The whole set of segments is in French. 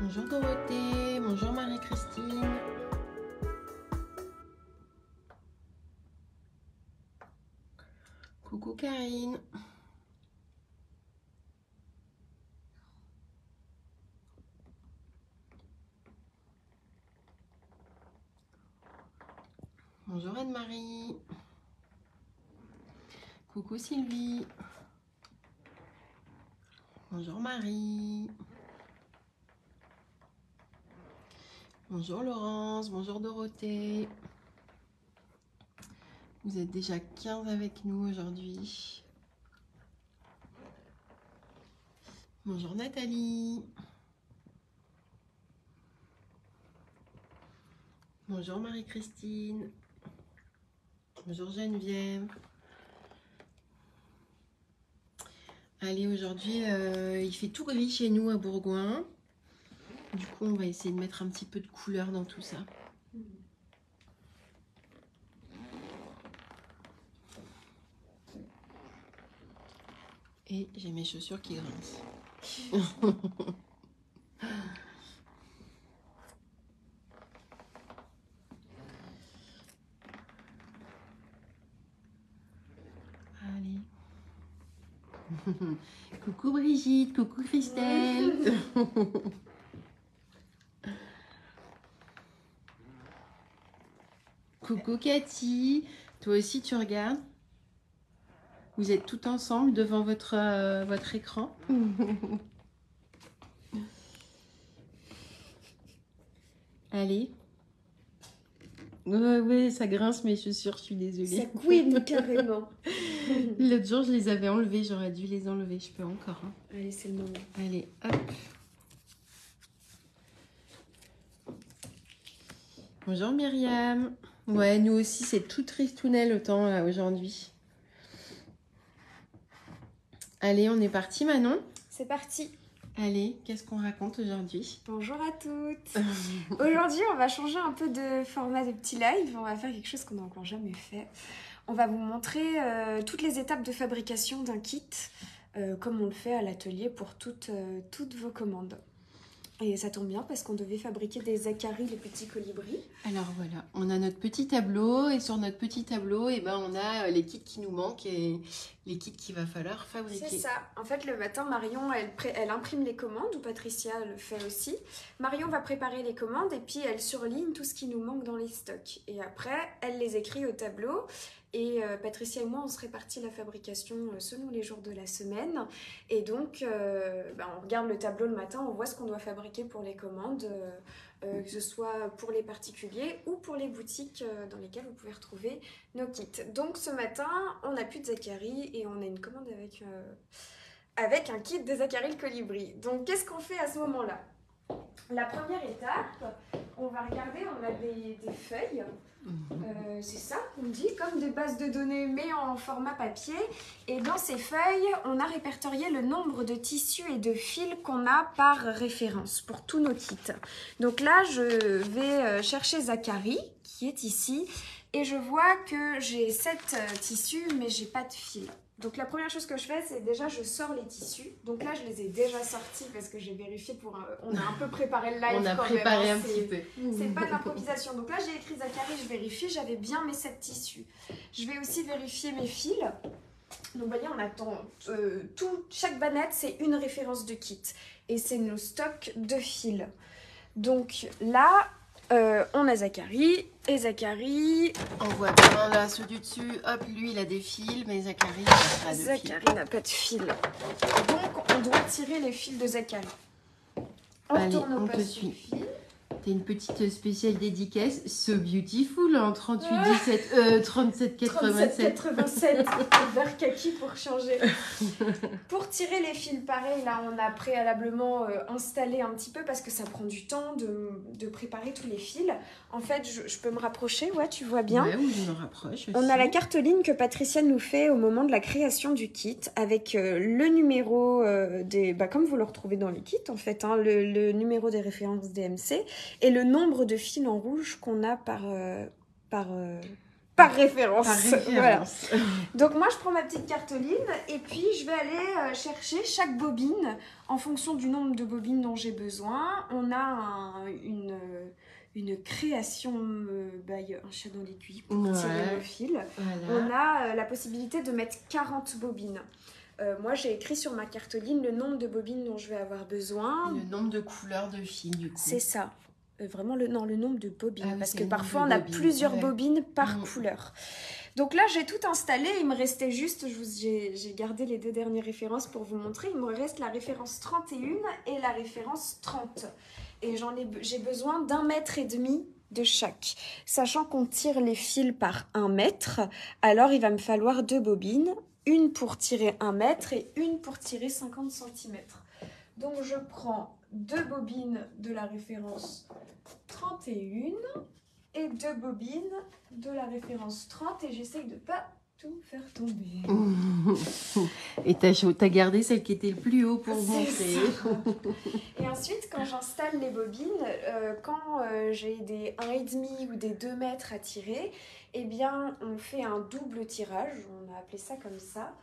Bonjour Dorothée, bonjour Marie-Christine. Coucou Karine. Bonjour Anne-Marie. Coucou Sylvie. Bonjour Marie. Bonjour Laurence, bonjour Dorothée. Vous êtes déjà 15 avec nous aujourd'hui. Bonjour Nathalie. Bonjour Marie-Christine. Bonjour Geneviève. Allez, aujourd'hui, il fait tout gris chez nous à Bourgoin. Du coup, on va essayer de mettre un petit peu de couleur dans tout ça. Et j'ai mes chaussures qui grincent. Allez. Coucou Brigitte, coucou Christelle. Coucou Cathy. Toi aussi tu regardes? Vous êtes tout ensemble devant votre écran. Allez. Ouais, ça grince mes chaussures, je suis désolée. Ça couine carrément. L'autre jour, je les avais enlevées, j'aurais dû les enlever. Je peux encore. Hein. Allez, c'est le moment. Allez, hop. Bonjour Myriam. Ouais, nous aussi, c'est tout tristounet le temps là aujourd'hui. Allez, on est parti Manon? C'est parti. Allez, qu'est-ce qu'on raconte aujourd'hui? Bonjour à toutes. Aujourd'hui, on va changer un peu de format de petit live. On va faire quelque chose qu'on n'a encore jamais fait. On va vous montrer toutes les étapes de fabrication d'un kit, comme on le fait à l'atelier pour toutes vos commandes. Et ça tombe bien parce qu'on devait fabriquer des acaris, les petits colibris. Alors voilà, on a notre petit tableau et sur notre petit tableau, eh ben, on a les kits qui nous manquent et les kits qu'il va falloir fabriquer. C'est ça. En fait, le matin, Marion, elle imprime les commandes, ou Patricia le fait aussi. Marion va préparer les commandes et puis elle surligne tout ce qui nous manque dans les stocks. Et après, elle les écrit au tableau. Et Patricia et moi, on se répartit la fabrication selon les jours de la semaine. Et donc, on regarde le tableau le matin, on voit ce qu'on doit fabriquer pour les commandes, que ce soit pour les particuliers ou pour les boutiques dans lesquelles vous pouvez retrouver nos kits. Donc ce matin, on n'a plus de Zaccharie et on a une commande avec un kit de Zaccharie le colibri. Donc qu'est-ce qu'on fait à ce moment-là? La première étape, on va regarder, on a des feuilles. C'est ça qu'on dit, comme des bases de données mais en format papier. Et dans ces feuilles, on a répertorié le nombre de tissus et de fils qu'on a par référence pour tous nos kits. Donc là, je vais chercher Zaccharie, qui est ici, et je vois que j'ai 7 tissus, mais j'ai pas de fil. Donc la première chose que je fais, c'est déjà je sors les tissus. Donc là, je les ai déjà sortis parce que j'ai vérifié pour... on a un peu préparé le live On a quand préparé même, un petit peu. C'est pas de l'improvisation. Donc là, j'ai écrit Zaccharie, je vérifie, j'avais bien mes 7 tissus. Je vais aussi vérifier mes fils. Donc vous voyez, on attend chaque banette, c'est une référence de kit. Et c'est nos stocks de fils. Donc là, on a Zaccharie. Et Zaccharie... On voit bien là, ceux du dessus, hop, lui il a des fils, mais Zaccharie n'a pas de fils. Zaccharie n'a pas de fil. Donc on doit tirer les fils de Zaccharie. Allez, Tourne au on pas te sur le suit. fil. T'as une petite spéciale dédicace, So Beautiful en 37 87. 37,87 vert kaki pour changer. Pour tirer les fils, pareil, là on a préalablement installé un petit peu parce que ça prend du temps de préparer tous les fils. En fait, je peux me rapprocher, ouais, tu vois bien. Ouais, oui, je me rapproche aussi. On a la carte ligne que Patricia nous fait au moment de la création du kit avec le numéro comme vous le retrouvez dans les kits en fait, hein, le numéro des références DMC et le nombre de fils en rouge qu'on a par par référence. Par référence. Voilà. Donc moi je prends ma petite cartoline et puis je vais aller chercher chaque bobine en fonction du nombre de bobines dont j'ai besoin. On a une création by un chat dans l'aiguille pour tirer nos fils. Voilà. On a la possibilité de mettre 40 bobines. Moi j'ai écrit sur ma cartoline le nombre de bobines dont je vais avoir besoin. Le nombre de couleurs de fils du coup. C'est ça. Vraiment le nombre de bobines, oui, parce c'est que le parfois on nombre a de bobines, plusieurs bobines par Mm. couleur. Donc là j'ai tout installé, il me restait juste, j'ai gardé les deux dernières références pour vous montrer, il me reste la référence 31 et la référence 30. Et j'ai besoin d'1,5 mètre de chaque. Sachant qu'on tire les fils par 1 mètre, alors il va me falloir 2 bobines, une pour tirer 1 mètre et une pour tirer 50 cm. Donc je prends 2 bobines de la référence 31 et 2 bobines de la référence 30 et j'essaye de ne pas tout faire tomber. Et t'as gardé celle qui était le plus haut pour montrer. Ça. Et ensuite, quand j'installe les bobines, quand j'ai des 1,5 ou des 2 mètres à tirer, eh bien, on fait un double tirage, on a appelé ça comme ça.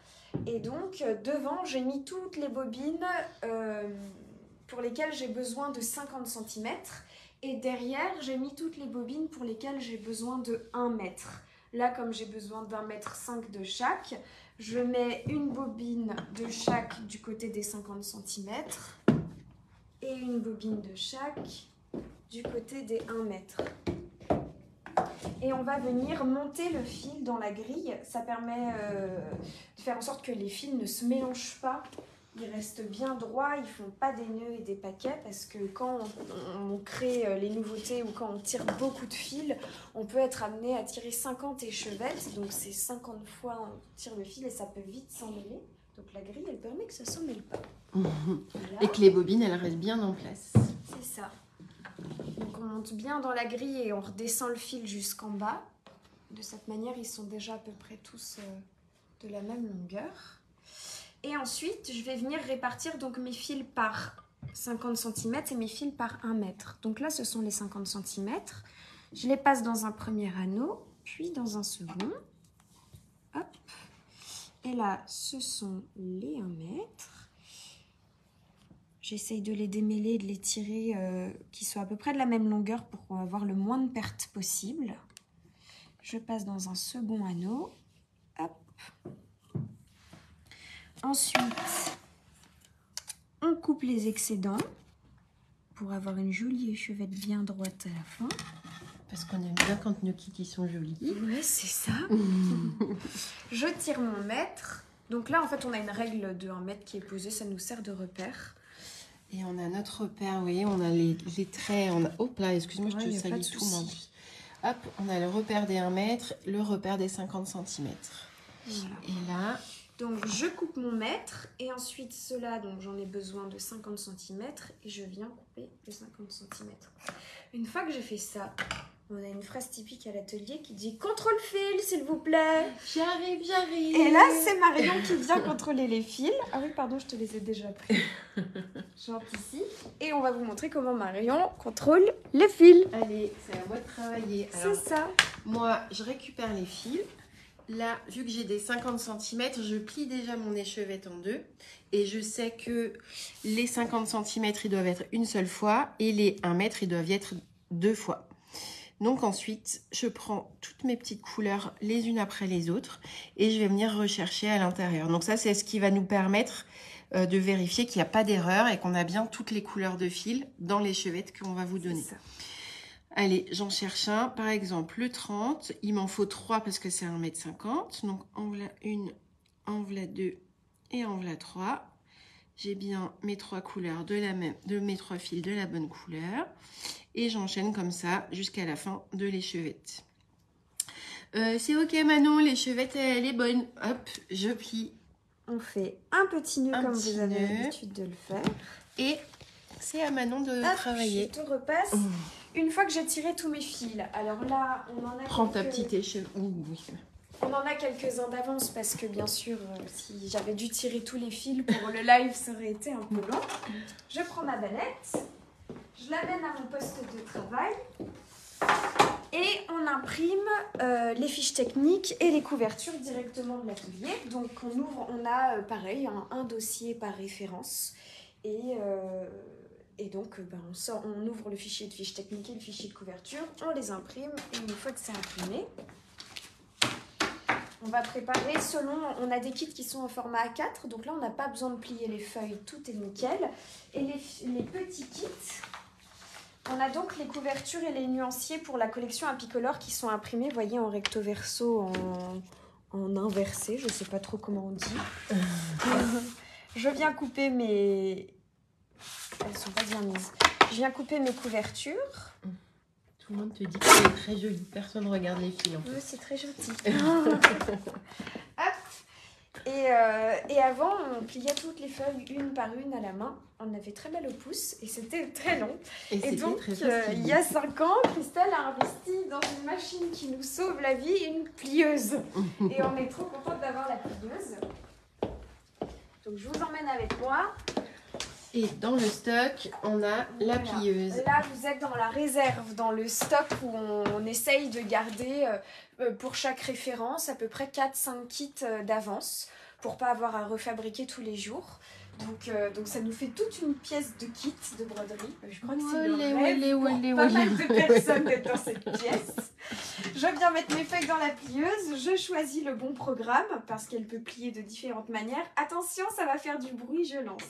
Et donc, devant, j'ai mis toutes les bobines pour lesquelles j'ai besoin de 50 cm. Et derrière, j'ai mis toutes les bobines pour lesquelles j'ai besoin de 1 mètre. Là, comme j'ai besoin d'1,5 mètre de chaque, je mets une bobine de chaque du côté des 50 cm et une bobine de chaque du côté des 1 mètre. Et on va venir monter le fil dans la grille. Ça permet de faire en sorte que les fils ne se mélangent pas. Ils restent bien droits, ils ne font pas des nœuds et des paquets parce que quand on crée les nouveautés ou quand on tire beaucoup de fils, on peut être amené à tirer 50 échevettes. Donc c'est 50 fois on tire le fil et ça peut vite s'emmêler. Donc la grille, elle permet que ça ne s'emmêle pas. Et que les bobines, elles restent bien en place. C'est ça. Donc on monte bien dans la grille et on redescend le fil jusqu'en bas. De cette manière, ils sont déjà à peu près tous de la même longueur. Et ensuite, je vais venir répartir donc mes fils par 50 cm et mes fils par 1 mètre. Donc là, ce sont les 50 cm. Je les passe dans un premier anneau, puis dans un second. Hop. Et là, ce sont les 1 mètre. J'essaye de les démêler, de les tirer, qui soient à peu près de la même longueur pour avoir le moins de pertes possible. Je passe dans un second anneau. Hop. Ensuite, on coupe les excédents pour avoir une jolie échevette bien droite à la fin. Parce qu'on aime bien quand nos kikis sont jolis. Ouais, c'est ça. Je tire mon mètre. Donc là, en fait, on a une règle de 1 mètre qui est posée. Ça nous sert de repère. Et on a notre repère, vous voyez, on a les traits. Hop là, excuse-moi, je te salis tout. Hop, on a le repère des 1 mètre, le repère des 50 cm. Voilà. Et là... Donc, je coupe mon mètre et ensuite, cela, donc j'en ai besoin de 50 cm et je viens couper les 50 cm. Une fois que j'ai fait ça, on a une phrase typique à l'atelier qui dit « Contrôle fil, s'il vous plaît !» J'arrive, j'arrive. Et là, c'est Marion qui vient contrôler les fils. Ah oui, pardon, je te les ai déjà pris. J'anticipe. Et on va vous montrer comment Marion contrôle les fils. Allez, c'est à moi de travailler. C'est ça. Moi, je récupère les fils. Là, vu que j'ai des 50 cm, je plie déjà mon échevette en deux. Et je sais que les 50 cm, ils doivent être une seule fois. Et les 1 mètre, ils doivent être 2 fois. Donc ensuite, je prends toutes mes petites couleurs les unes après les autres. Et je vais venir rechercher à l'intérieur. Donc ça, c'est ce qui va nous permettre de vérifier qu'il n'y a pas d'erreur. Et qu'on a bien toutes les couleurs de fil dans l'échevette qu'on va vous donner. Allez, j'en cherche un. Par exemple, le 30, il m'en faut 3 parce que c'est 1,50 m. Donc, en voilà une, en voilà 2 et en voilà 3. J'ai bien mes 3 couleurs de mes 3 fils de la bonne couleur. Et j'enchaîne comme ça jusqu'à la fin de l'échevette. C'est ok Manon, l'échevette elle est bonne. Hop, je plie. On fait un petit nœud comme vous avez l'habitude de le faire. Et c'est à Manon de travailler. Je te repasse. Une fois que j'ai tiré tous mes fils, alors là, on en a Prends ta petite échelle. Oui. On en a quelques-uns d'avance parce que bien sûr, si j'avais dû tirer tous les fils pour le live, ça aurait été un peu long. Je prends ma banette, je l'amène à mon poste de travail Et on imprime les fiches techniques et les couvertures directement de l'atelier. Donc on a pareil un dossier par référence. Et donc on ouvre le fichier de fiches techniques et le fichier de couverture, on les imprime et une fois que c'est imprimé, on va préparer on a des kits qui sont en format A4, donc là on n'a pas besoin de plier les feuilles, tout est nickel. Et les petits kits, on a donc les couvertures et les nuanciers pour la collection Apicolor qui sont imprimés, vous voyez, en recto verso, en inversé, je ne sais pas trop comment on dit. Je viens couper elles sont pas bien mises. Je viens couper mes couvertures. Tout le monde te dit que c'est très joli. Personne ne regarde les fils en fait. Oui, c'est très gentil. Hop. Et avant, on pliait toutes les feuilles une par une à la main. On avait très mal au pouce et c'était très long. Et donc, il y a 5 ans, Christelle a investi dans une machine qui nous sauve la vie, une plieuse. Et on est trop contente d'avoir la plieuse. Donc, je vous emmène avec moi. Et dans le stock, on a la plieuse. Là, vous êtes dans la réserve, dans le stock où on essaye de garder pour chaque référence à peu près 4-5 kits d'avance pour pas avoir à refabriquer tous les jours. Donc ça nous fait toute une pièce de kit de broderie. Je crois que c'est le rêve pour pas mal de personnes d'être dans cette pièce. Je viens mettre mes feuilles dans la plieuse. Je choisis le bon programme parce qu'elle peut plier de différentes manières. Attention, ça va faire du bruit, je lance.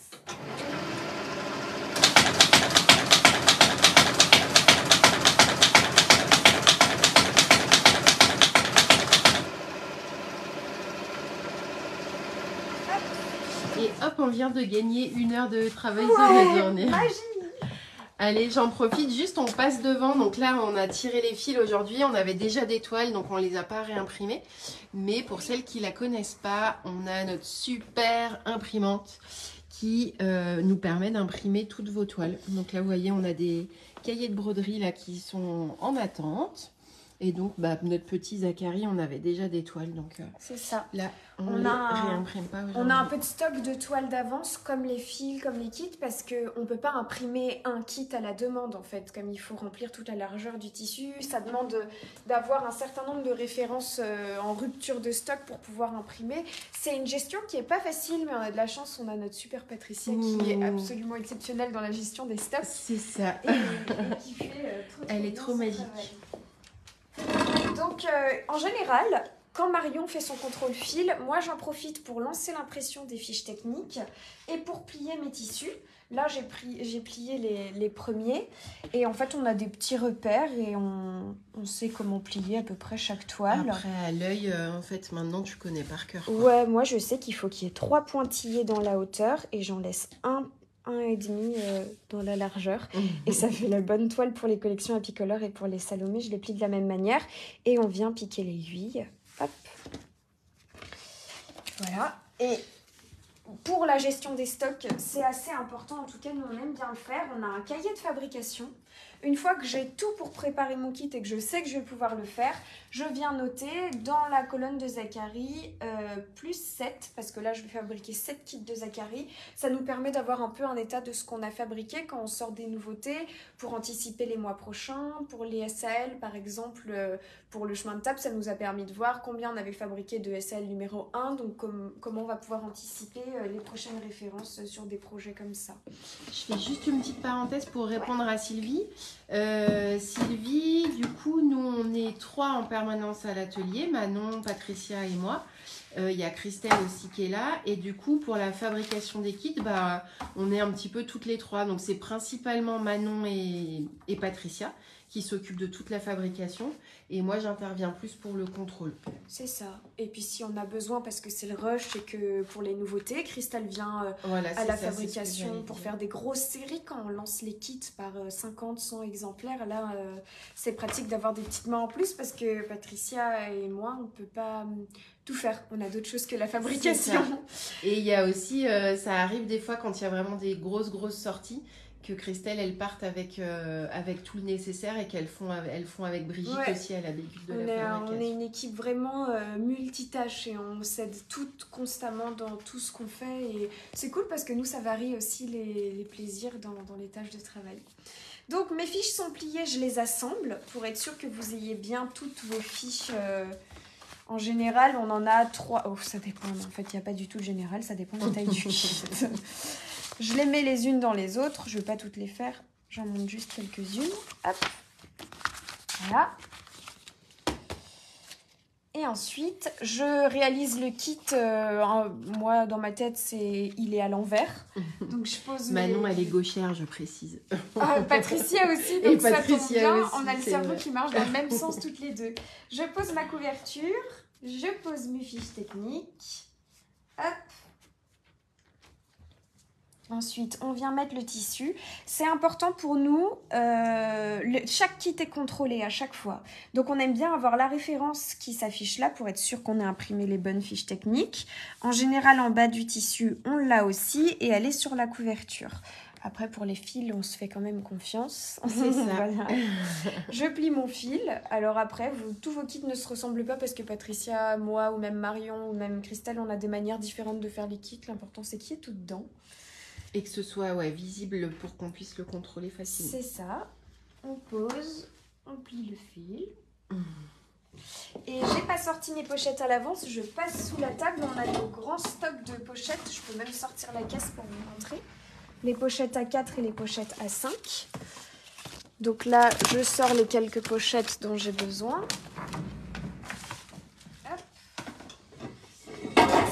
Et hop, on vient de gagner 1 heure de travail sur la journée. Magie! Allez, j'en profite, juste on passe devant. Donc là, on a tiré les fils aujourd'hui. On avait déjà des toiles, donc on ne les a pas réimprimées. Mais pour celles qui ne la connaissent pas, on a notre super imprimante qui nous permet d'imprimer toutes vos toiles. Donc là, vous voyez, on a des cahiers de broderie là qui sont en attente. Et donc, notre petit Zachary, on avait déjà des toiles. Donc c'est ça. Là, on ne les réimprime pas aujourd'hui. On a un peu de stock de toiles d'avance, comme les fils, comme les kits, parce qu'on ne peut pas imprimer un kit à la demande, en fait. Comme il faut remplir toute la largeur du tissu, ça demande d'avoir un certain nombre de références en rupture de stock pour pouvoir imprimer. C'est une gestion qui n'est pas facile, mais on a de la chance. On a notre super Patricia qui est absolument exceptionnelle dans la gestion des stocks. C'est ça. Et qui fait Elle est trop magique. Donc, en général, quand Marion fait son contrôle fil, moi j'en profite pour lancer l'impression des fiches techniques et pour plier mes tissus. Là, j'ai plié les premiers et en fait, on a des petits repères et on sait comment plier à peu près chaque toile. Après, à l'œil, en fait, maintenant, tu connais par cœur. Ouais, moi je sais qu'il faut qu'il y ait 3 pointillés dans la hauteur et j'en laisse un et demi dans la largeur et ça fait la bonne toile pour les collections Apicolor et pour les Salomé. Je les plie de la même manière et on vient piquer l'aiguille. Hop, voilà. Et pour la gestion des stocks, c'est assez important. En tout cas, nous on aime bien le faire. On a un cahier de fabrication. Une fois que j'ai tout pour préparer mon kit et que je sais que je vais pouvoir le faire, je viens noter dans la colonne de Zachary plus 7, parce que là je vais fabriquer 7 kits de Zachary. Ça nous permet d'avoir un peu un état de ce qu'on a fabriqué quand on sort des nouveautés, pour anticiper les mois prochains. Pour les SAL par exemple, pour le chemin de table, ça nous a permis de voir combien on avait fabriqué de SAL numéro 1, donc comment on va pouvoir anticiper les prochaines références sur des projets comme ça. Je fais juste une petite parenthèse pour répondre à Sylvie. Sylvie, du coup, nous on est 3 en permanence à l'atelier, Manon, Patricia et moi. Il y a Christelle aussi qui est là. Et du coup, pour la fabrication des kits, on est un petit peu toutes les 3. Donc c'est principalement Manon et Patricia qui s'occupent de toute la fabrication. Et moi, j'interviens plus pour le contrôle. C'est ça. Et puis si on a besoin, parce que c'est le rush et que pour les nouveautés, Christelle vient à la fabrication pour faire des grosses séries. Quand on lance les kits par 50, 100 exemplaires, là, c'est pratique d'avoir des petites mains en plus parce que Patricia et moi, on ne peut pas tout faire. On a d'autres choses que la fabrication. Et il y a aussi, ça arrive des fois quand il y a vraiment des grosses sorties, que Christelle, elle parte avec tout le nécessaire et elles font avec Brigitte aussi à l'habitude de la fabrication. On est une équipe vraiment multitâche et on s'aide toutes constamment dans tout ce qu'on fait. Et c'est cool parce que nous, ça varie aussi les plaisirs dans les tâches de travail. Donc mes fiches sont pliées, je les assemble pour être sûr que vous ayez bien toutes vos fiches. En général, on en a 3. Oh, ça dépend. En fait, il n'y a pas du tout de général, ça dépend de la taille du kit. Je les mets les unes dans les autres. Je ne vais pas toutes les faire. J'en monte juste quelques-unes. Hop. Voilà. Et ensuite, je réalise le kit. Moi, dans ma tête, il est à l'envers. Donc, je pose Manon, elle est gauchère, je précise. Patricia aussi. Donc, ça Patricia tombe bien. aussi, on a le cerveau qui marche dans le même sens toutes les deux. Je pose ma couverture. Je pose mes fiches techniques. Hop. Ensuite, on vient mettre le tissu. C'est important pour nous, chaque kit est contrôlé à chaque fois. Donc, on aime bien avoir la référence qui s'affiche là pour être sûr qu'on ait imprimé les bonnes fiches techniques. En général, en bas du tissu, on l'a aussi et elle est sur la couverture. Après, pour les fils, on se fait quand même confiance. C'est ça. Voilà. Je plie mon fil. Alors après, tous vos kits ne se ressemblent pas parce que Patricia, moi, ou même Marion, ou même Christelle, on a des manières différentes de faire les kits. L'important, c'est qu'il y ait tout dedans. Et que ce soit visible pour qu'on puisse le contrôler facilement. C'est ça. On pose, on plie le fil. Et j'ai pas sorti mes pochettes à l'avance. Je passe sous la table. On a de grands stocks de pochettes. Je peux même sortir la caisse pour vous montrer. Les pochettes A4 et les pochettes A5. Donc là, je sors les quelques pochettes dont j'ai besoin.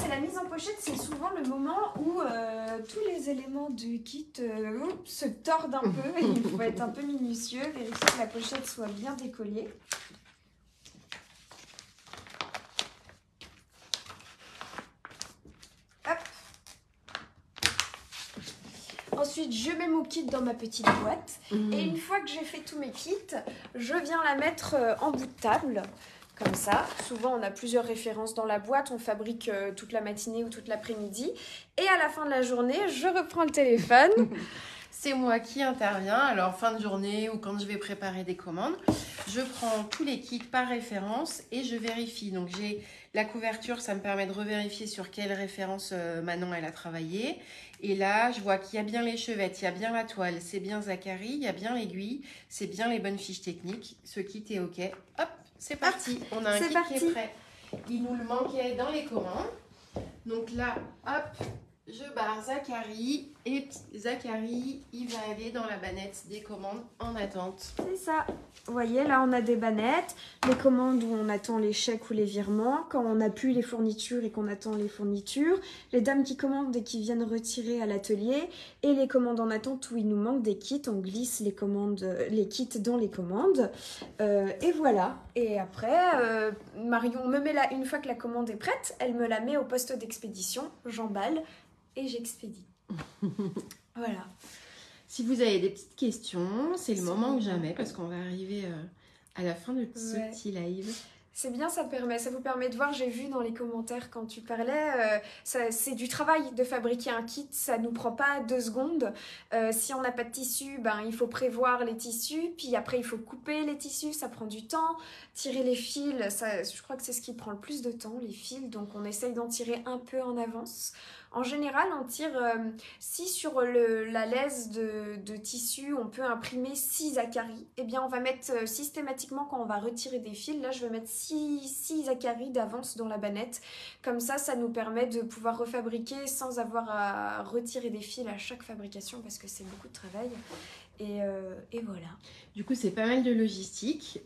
C'est la mise en pochette, c'est souvent le moment où tous les éléments du kit se tordent un peu et il faut être un peu minutieux, vérifier que la pochette soit bien décollée. Hop. Ensuite, je mets mon kit dans ma petite boîte et une fois que j'ai fait tous mes kits, je viens la mettre en bout de table. Comme ça, souvent on a plusieurs références dans la boîte, on fabrique toute la matinée ou toute l'après-midi. Et à la fin de la journée, je reprends le téléphone. C'est moi qui interviens. Alors, fin de journée ou quand je vais préparer des commandes, je prends tous les kits par référence et je vérifie. Donc, j'ai la couverture, ça me permet de revérifier sur quelle référence Manon elle a travaillé. Et là, je vois qu'il y a bien les chevettes, il y a bien la toile, c'est bien Zachary, il y a bien l'aiguille, c'est bien les bonnes fiches techniques. Ce kit est OK. Hop, c'est parti. On a un kit qui est prêt. Il nous le manquait dans les commandes. Donc là, hop, je barre Zachary et Zachary, il va aller dans la bannette des commandes en attente. C'est ça. Vous voyez, là, on a des bannettes, les commandes où on attend les chèques ou les virements, quand on n'a plus les fournitures et qu'on attend les fournitures, les dames qui commandent et qui viennent retirer à l'atelier, et les commandes en attente où il nous manque des kits, on glisse les kits dans les commandes. Et voilà. Et après, Marion me met là, une fois que la commande est prête, elle me la met au poste d'expédition, j'emballe et j'expédie. Voilà. Si vous avez des petites questions, c'est le moment ou jamais parce qu'on va arriver à la fin de ce petit live. C'est bien, ça vous permet de voir, j'ai vu dans les commentaires quand tu parlais, c'est du travail de fabriquer un kit, ça nous prend pas 2 secondes. Si on n'a pas de tissu, il faut prévoir les tissus, puis après il faut couper les tissus, ça prend du temps. Tirer les fils, je crois que c'est ce qui prend le plus de temps, les fils, donc on essaye d'en tirer un peu en avance. En général, on tire, si sur la laise de tissu, on peut imprimer 6 Zachary, eh bien on va mettre systématiquement, quand on va retirer des fils, là je vais mettre 6 Zachary d'avance dans la bannette. Comme ça nous permet de pouvoir refabriquer sans avoir à retirer des fils à chaque fabrication, parce que c'est beaucoup de travail. Et voilà. Du coup, c'est pas mal de logistique.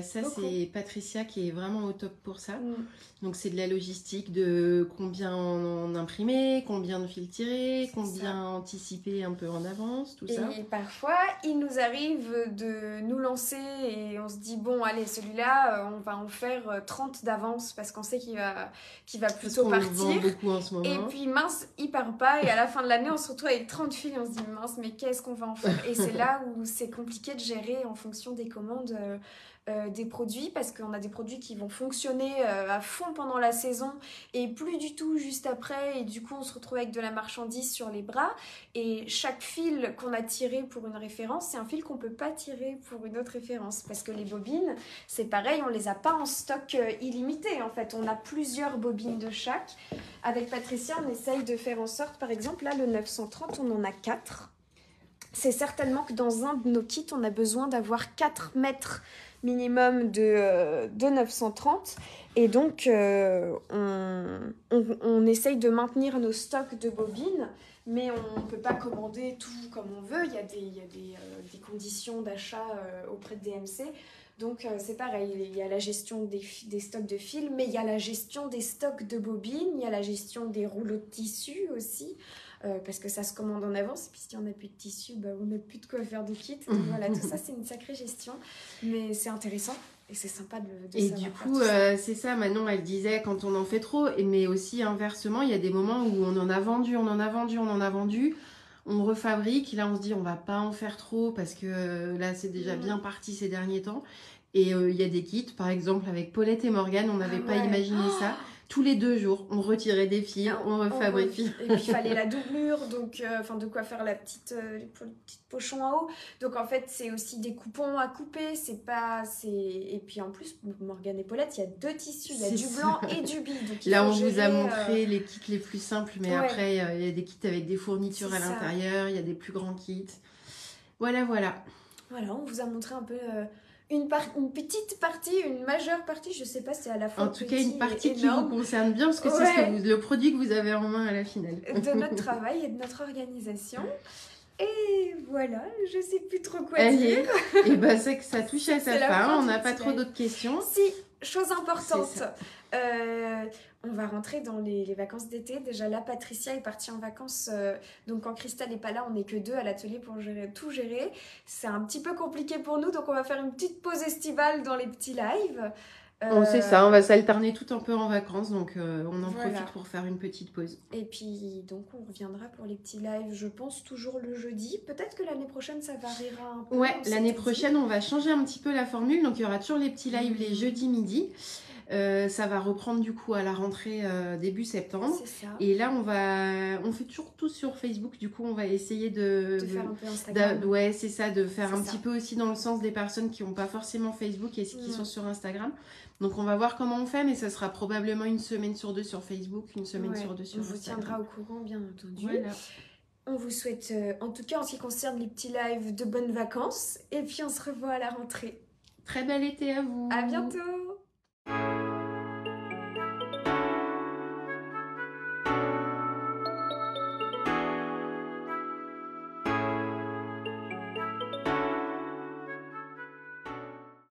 Ça, beaucoup. C'est Patricia qui est vraiment au top pour ça. Donc, c'est de la logistique de combien en imprimer, combien de fils tirer, combien anticiper un peu en avance, tout ça. Et parfois, il nous arrive de nous lancer et on se dit, bon, allez, celui-là, on va en faire 30 d'avance parce qu'on sait qu'il va plutôt partir. Le vend beaucoup en ce moment. Et puis, mince, il part pas. Et à la fin de l'année, on se retrouve avec 30 fils et on se dit, mince, mais qu'est-ce qu'on va en faire? Et c'est c'est là où c'est compliqué de gérer en fonction des commandes des produits, parce qu'on a des produits qui vont fonctionner à fond pendant la saison et plus du tout juste après, et du coup on se retrouve avec de la marchandise sur les bras, et chaque fil qu'on a tiré pour une référence, c'est un fil qu'on peut pas tirer pour une autre référence, parce que les bobines, c'est pareil, on les a pas en stock illimité, en fait, on a plusieurs bobines de chaque. Avec Patricia, on essaye de faire en sorte, par exemple, là le 930, on en a 4. C'est certainement que dans un de nos kits, on a besoin d'avoir 4 mètres minimum de 930. Et donc, on essaye de maintenir nos stocks de bobines, mais on ne peut pas commander tout comme on veut. Il y a des conditions d'achat auprès de DMC. Donc, c'est pareil, il y a la gestion des stocks de fils, mais il y a la gestion des stocks de bobines, il y a la gestion des rouleaux de tissu aussi. Parce que ça se commande en avance, et puis si on n'a plus de tissu, bah, on n'a plus de quoi faire de kit. Donc voilà, tout ça c'est une sacrée gestion, mais c'est intéressant et c'est sympa de et savoir du faire coup, tout ça. c'est ça, Manon, elle disait quand on en fait trop, mais aussi inversement, il y a des moments où on en a vendu, on refabrique, là on se dit on va pas en faire trop parce que là c'est déjà bien parti ces derniers temps. Et il y a des kits, par exemple avec Paulette et Morgane, on n'avait pas imaginé ça. Tous les 2 jours, on retirait des fils, on refabrique. Et puis il fallait la doublure, donc de quoi faire les petits pochons en haut. Donc en fait, c'est aussi des coupons à couper. Et puis en plus, Morgane et Paulette, il y a 2 tissus, il y a du blanc et du bi. Donc là, on vous a montré les kits les plus simples, mais après, il y a des kits avec des fournitures à l'intérieur, il y a des plus grands kits. Voilà. Voilà, on vous a montré un peu... une petite partie, une majeure partie, je sais pas, c'est à la fois en tout cas une partie qui énorme, vous concerne bien, parce que c'est le produit que vous avez en main à la finale. De notre travail et de notre organisation. Et voilà, je sais plus trop quoi dire. Et bah c'est que ça touche à sa fin, on n'a pas trop d'autres questions. Si, chose importante, on va rentrer dans les vacances d'été. Déjà là, Patricia est partie en vacances. Donc quand Christelle n'est pas là, on n'est que 2 à l'atelier pour tout gérer. C'est un petit peu compliqué pour nous, donc on va faire une petite pause estivale dans les petits lives. C'est ça, on va s'alterner tout un peu en vacances, donc on en profite pour faire une petite pause. Et puis donc on reviendra pour les petits lives, je pense toujours le jeudi. Peut-être que l'année prochaine ça variera un peu. Ouais, l'année prochaine on va changer un petit peu la formule, donc il y aura toujours les petits lives les jeudis midi. Ça va reprendre du coup à la rentrée début septembre. C'est ça. Et là on fait toujours tout sur Facebook, du coup on va essayer de faire un peu Instagram. Ouais, c'est ça, de faire un petit peu aussi dans le sens des personnes qui n'ont pas forcément Facebook et qui sont sur Instagram. Donc on va voir comment on fait, mais ça sera probablement une semaine sur 2 sur Facebook, une semaine sur 2 sur Instagram. On vous tiendra au courant bien entendu. Voilà. On vous souhaite, en tout cas en ce qui concerne les petits lives, de bonnes vacances. Et puis on se revoit à la rentrée. Très bel été à vous. À bientôt.